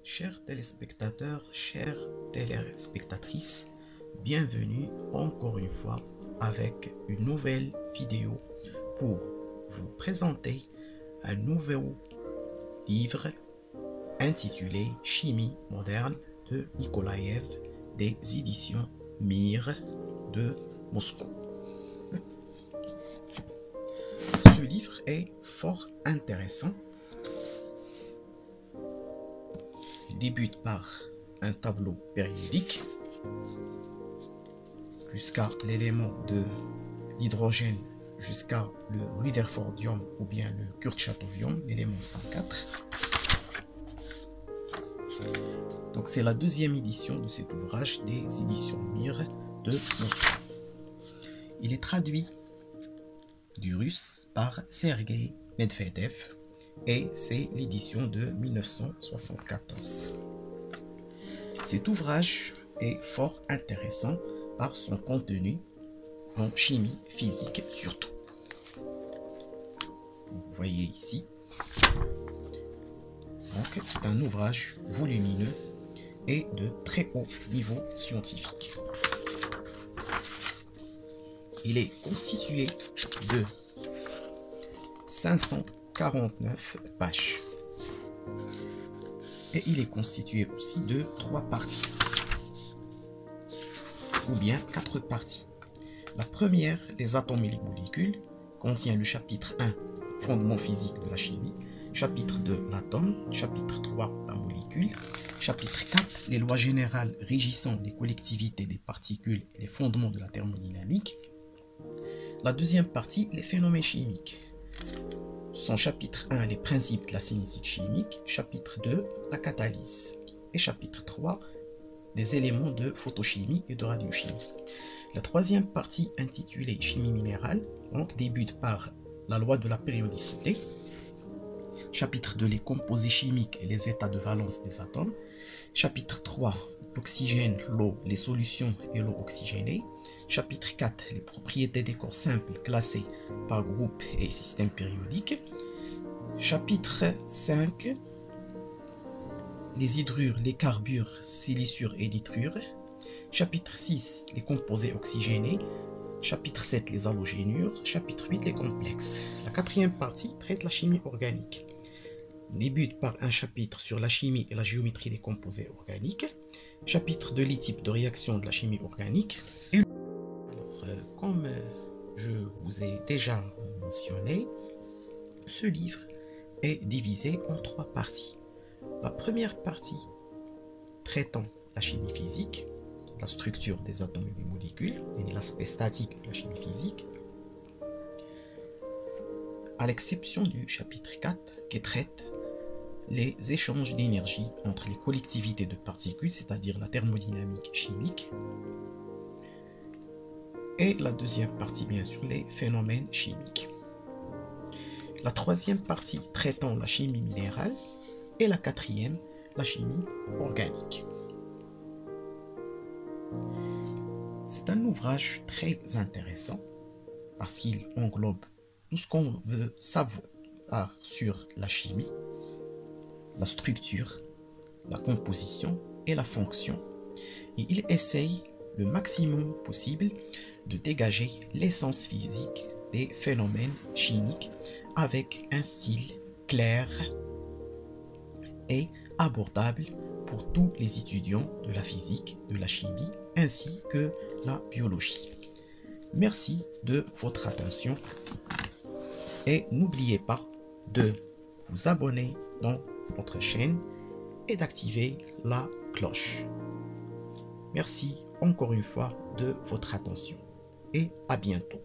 Chers téléspectateurs, chères téléspectatrices, bienvenue encore une fois avec une nouvelle vidéo pour vous présenter un nouveau livre intitulé Chimie moderne de Nikolaev des éditions Mir de Moscou. Ce livre est fort intéressant. Il débute par un tableau périodique jusqu'à l'élément de l'hydrogène, jusqu'à le rutherfordium ou bien le kurtchatovium, l'élément 104. Donc c'est la deuxième édition de cet ouvrage des éditions Mir de Moscou. Il est traduit du russe par Sergei Medvedev et c'est l'édition de 1974. Cet ouvrage est fort intéressant par son contenu en chimie physique surtout. Vous voyez ici. Donc c'est un ouvrage volumineux et de très haut niveau scientifique. Il est constitué de 549 pages. Et il est constitué aussi de 3 parties. Ou bien 4 parties. La première, les atomes et les molécules, contient le chapitre 1, fondement physique de la chimie, chapitre 2, l'atome, chapitre 3, la molécule, chapitre 4, les lois générales régissant les collectivités des particules et les fondements de la thermodynamique. La deuxième partie, les phénomènes chimiques. Son chapitre 1, les principes de la cinétique chimique, chapitre 2, la catalyse, et chapitre 3, des éléments de photochimie et de radiochimie. La troisième partie, intitulée chimie minérale, donc débute par la loi de la périodicité, chapitre 2, les composés chimiques et les états de valence des atomes, chapitre 3, l'oxygène, l'eau, les solutions et l'eau oxygénée, chapitre 4, les propriétés des corps simples classés par groupe et système périodique, chapitre 5, les hydrures, les carbures, siliciures et nitrures, chapitre 6, les composés oxygénés, chapitre 7, les halogénures, chapitre 8, les complexes. La quatrième partie traite la chimie organique. Débute par un chapitre sur la chimie et la géométrie des composés organiques, chapitre de les types de réactions de la chimie organique. Alors, comme je vous ai déjà mentionné, ce livre est divisé en 3 parties. La première partie traitant la chimie physique, la structure des atomes et des molécules, et l'aspect statique de la chimie physique, à l'exception du chapitre 4 qui traite les échanges d'énergie entre les collectivités de particules, c'est-à-dire la thermodynamique chimique, et la deuxième partie, bien sûr, les phénomènes chimiques. La troisième partie traitant la chimie minérale et la quatrième, la chimie organique. C'est un ouvrage très intéressant parce qu'il englobe tout ce qu'on veut savoir sur la chimie, la structure, la composition et la fonction. Et il essaye le maximum possible de dégager l'essence physique des phénomènes chimiques avec un style clair et abordable pour tous les étudiants de la physique, de la chimie ainsi que la biologie. Merci de votre attention et n'oubliez pas de vous abonner dans notre chaîne et d'activer la cloche. Merci encore une fois de votre attention et à bientôt.